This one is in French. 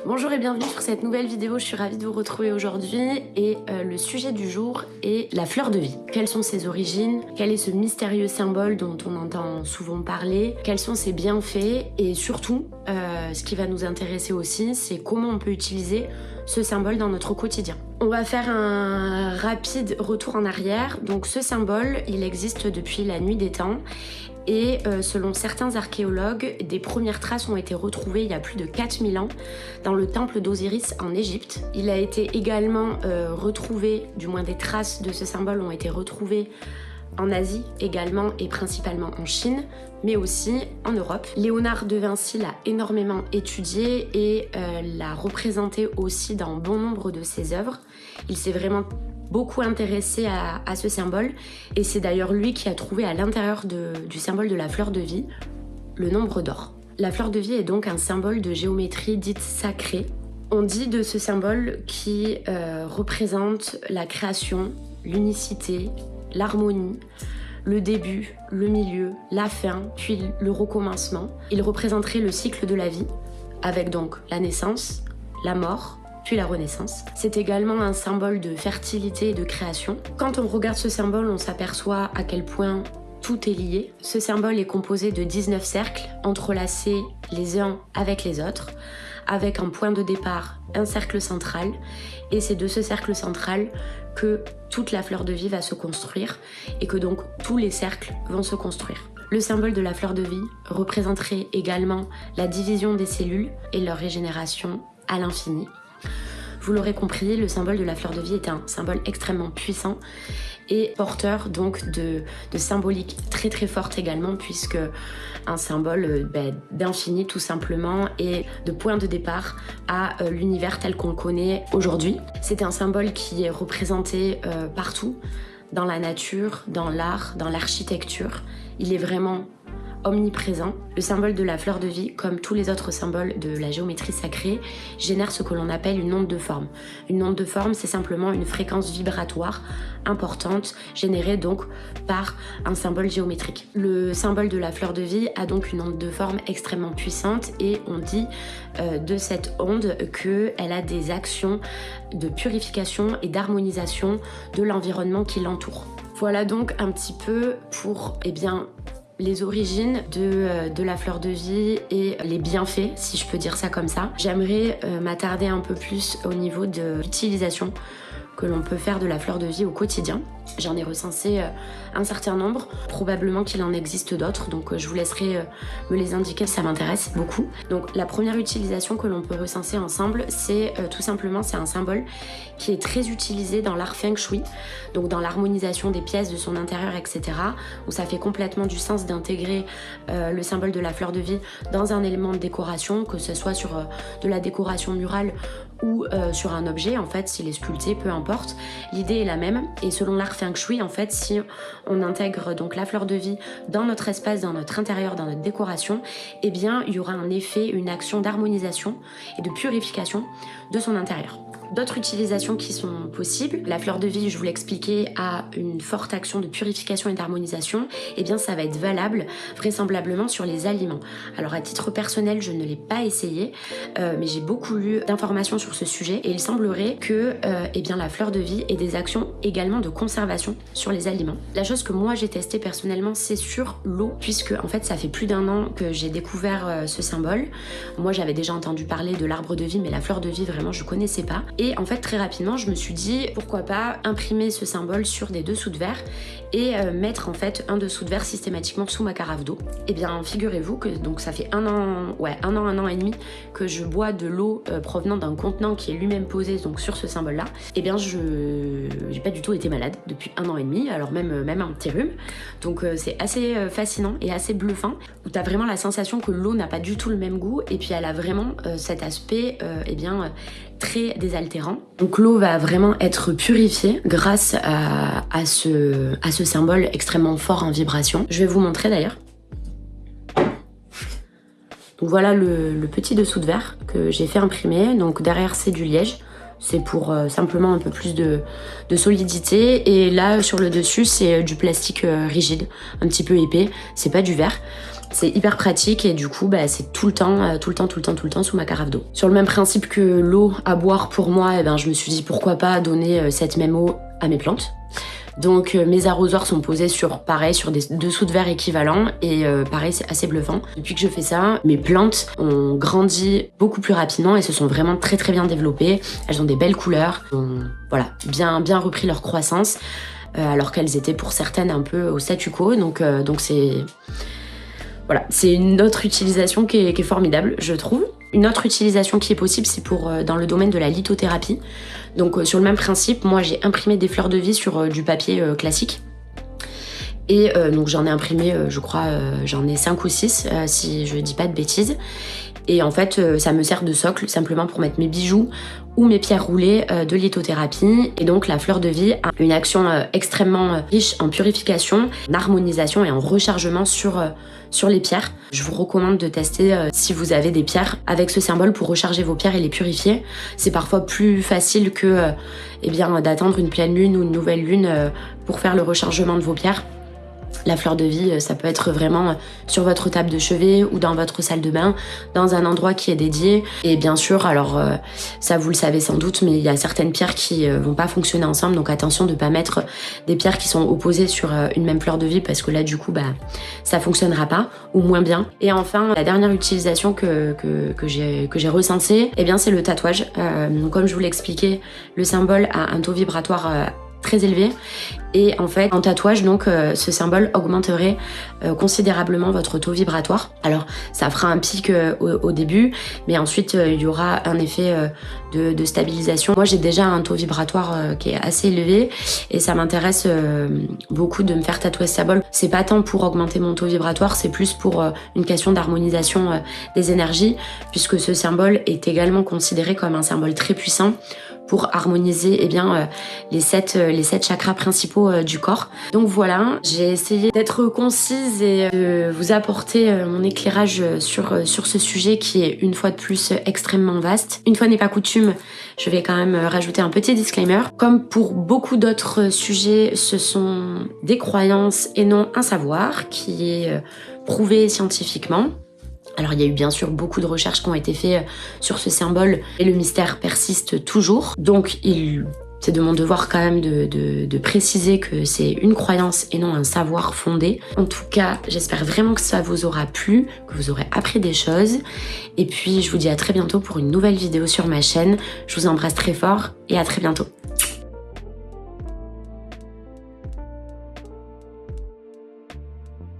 Bonjour et bienvenue sur cette nouvelle vidéo, je suis ravie de vous retrouver aujourd'hui et le sujet du jour est la fleur de vie. Quelles sont ses origines? Quel est ce mystérieux symbole dont on entend souvent parler? Quels sont ses bienfaits? Et surtout, ce qui va nous intéresser aussi, c'est comment on peut utiliser ce symbole dans notre quotidien. On va faire un rapide retour en arrière. Donc ce symbole, il existe depuis la nuit des temps. Et selon certains archéologues, des premières traces ont été retrouvées il y a plus de 4000 ans dans le temple d'Osiris en Égypte. Il a été également retrouvé, du moins des traces de ce symbole ont été retrouvées en Asie également et principalement en Chine, mais aussi en Europe. Léonard de Vinci l'a énormément étudié et l'a représenté aussi dans bon nombre de ses œuvres. Il s'est vraiment beaucoup intéressé à ce symbole et c'est d'ailleurs lui qui a trouvé à l'intérieur du symbole de la fleur de vie le nombre d'or. La fleur de vie est donc un symbole de géométrie dite sacrée. On dit de ce symbole qui représente la création, l'unicité, l'harmonie, le début, le milieu, la fin, puis le recommencement. Il représenterait le cycle de la vie, avec donc la naissance, la mort, puis la renaissance. C'est également un symbole de fertilité et de création. Quand on regarde ce symbole, on s'aperçoit à quel point tout est lié. Ce symbole est composé de 19 cercles, entrelacés les uns avec les autres, avec un point de départ, un cercle central, et c'est de ce cercle central que toute la fleur de vie va se construire, et que donc tous les cercles vont se construire. Le symbole de la fleur de vie représenterait également la division des cellules et leur régénération à l'infini. Vous l'aurez compris, le symbole de la fleur de vie est un symbole extrêmement puissant et porteur donc de symbolique très très forte également, puisque un symbole d'infini tout simplement et de point de départ à l'univers tel qu'on le connaît aujourd'hui. C'est un symbole qui est représenté partout, dans la nature, dans l'art, dans l'architecture. Il est vraiment omniprésent. Le symbole de la fleur de vie, comme tous les autres symboles de la géométrie sacrée, génère ce que l'on appelle une onde de forme. Une onde de forme, c'est simplement une fréquence vibratoire importante, générée donc par un symbole géométrique. Le symbole de la fleur de vie a donc une onde de forme extrêmement puissante et on dit de cette onde qu'elle a des actions de purification et d'harmonisation de l'environnement qui l'entoure. Voilà donc un petit peu pour, les origines de la fleur de vie et les bienfaits, si je peux dire ça comme ça. J'aimerais m'attarder un peu plus au niveau de l'utilisation que l'on peut faire de la fleur de vie au quotidien. J'en ai recensé un certain nombre, probablement qu'il en existe d'autres, donc je vous laisserai me les indiquer, ça m'intéresse beaucoup. Donc la première utilisation que l'on peut recenser ensemble, c'est tout simplement, c'est un symbole qui est très utilisé dans l'art feng shui, donc dans l'harmonisation des pièces de son intérieur, etc., où ça fait complètement du sens d'intégrer le symbole de la fleur de vie dans un élément de décoration, que ce soit sur de la décoration murale ou sur un objet, en fait, s'il est sculpté, peu importe. L'idée est la même, et selon l'art feng shui, en fait, si on intègre donc la fleur de vie dans notre espace, dans notre intérieur, dans notre décoration, eh bien, il y aura un effet, une action d'harmonisation et de purification de son intérieur. D'autres utilisations qui sont possibles, la fleur de vie, je vous l'expliquais, a une forte action de purification et d'harmonisation, et bien ça va être valable vraisemblablement sur les aliments. Alors à titre personnel, je ne l'ai pas essayé, mais j'ai beaucoup lu d'informations sur ce sujet, et il semblerait que la fleur de vie ait des actions également de conservation sur les aliments. La chose que moi j'ai testée personnellement, c'est sur l'eau, puisque en fait ça fait plus d'1 an que j'ai découvert ce symbole. Moi j'avais déjà entendu parler de l'arbre de vie, mais la fleur de vie vraiment je connaissais pas. Et en fait, très rapidement, je me suis dit, pourquoi pas imprimer ce symbole sur des dessous de verre et mettre en fait un dessous de verre systématiquement sous ma carafe d'eau. Et bien, figurez-vous que donc ça fait un an et demi que je bois de l'eau provenant d'un contenant qui est lui-même posé donc sur ce symbole-là. Et bien, j'ai pas du tout été malade depuis 1 an et demi, alors même un petit rhume. Donc c'est assez fascinant et assez bluffant, où t'as vraiment la sensation que l'eau n'a pas du tout le même goût, et puis elle a vraiment cet aspect très désaltérant. Donc l'eau va vraiment être purifiée grâce à ce symbole extrêmement fort en vibration. Je vais vous montrer d'ailleurs. Donc voilà le petit dessous de verre que j'ai fait imprimer. Donc derrière c'est du liège. C'est pour simplement un peu plus de solidité. Et là sur le dessus c'est du plastique rigide, un petit peu épais. C'est pas du verre. C'est hyper pratique et du coup c'est tout le temps sous ma carafe d'eau. Sur le même principe que l'eau à boire pour moi, je me suis dit pourquoi pas donner cette même eau à mes plantes. Donc mes arrosoirs sont posés sur des dessous de verre équivalents et pareil, c'est assez bluffant. Depuis que je fais ça, mes plantes ont grandi beaucoup plus rapidement et se sont vraiment très très bien développées. Elles ont des belles couleurs, ont bien repris leur croissance alors qu'elles étaient pour certaines un peu au statu quo. Donc c'est une autre utilisation qui est formidable, je trouve. Une autre utilisation qui est possible, c'est dans le domaine de la lithothérapie. Donc sur le même principe, moi j'ai imprimé des fleurs de vie sur du papier classique. Et donc j'en ai imprimé, je crois, j'en ai 5 ou 6, si je dis pas de bêtises. Et en fait, ça me sert de socle simplement pour mettre mes bijoux ou mes pierres roulées de lithothérapie. Et donc la fleur de vie a une action extrêmement riche en purification, en harmonisation et en rechargement sur les pierres. Je vous recommande de tester si vous avez des pierres avec ce symbole pour recharger vos pierres et les purifier. C'est parfois plus facile que d'attendre une pleine lune ou une nouvelle lune pour faire le rechargement de vos pierres. La fleur de vie, ça peut être vraiment sur votre table de chevet ou dans votre salle de bain, dans un endroit qui est dédié. Et bien sûr, alors ça vous le savez sans doute, mais il y a certaines pierres qui vont pas fonctionner ensemble. Donc attention de pas mettre des pierres qui sont opposées sur une même fleur de vie parce que là du coup ça fonctionnera pas ou moins bien. Et enfin, la dernière utilisation que j'ai recensée, c'est le tatouage. Donc comme je vous l'ai expliqué, le symbole a un taux vibratoire très élevé et en fait en tatouage donc ce symbole augmenterait considérablement votre taux vibratoire. Alors ça fera un pic au début, mais ensuite il y aura un effet de stabilisation. Moi j'ai déjà un taux vibratoire qui est assez élevé et ça m'intéresse beaucoup de me faire tatouer ce symbole. C'est pas tant pour augmenter mon taux vibratoire, c'est plus pour une question d'harmonisation des énergies, puisque ce symbole est également considéré comme un symbole très puissant pour harmoniser les 7 chakras principaux du corps. Donc voilà, j'ai essayé d'être concise et de vous apporter mon éclairage sur ce sujet qui est une fois de plus extrêmement vaste. Une fois n'est pas coutume, je vais quand même rajouter un petit disclaimer. Comme pour beaucoup d'autres sujets, ce sont des croyances et non un savoir qui est prouvé scientifiquement. Alors il y a eu bien sûr beaucoup de recherches qui ont été faites sur ce symbole et le mystère persiste toujours. Donc c'est de mon devoir quand même de préciser que c'est une croyance et non un savoir fondé. En tout cas, j'espère vraiment que ça vous aura plu, que vous aurez appris des choses. Et puis je vous dis à très bientôt pour une nouvelle vidéo sur ma chaîne. Je vous embrasse très fort et à très bientôt.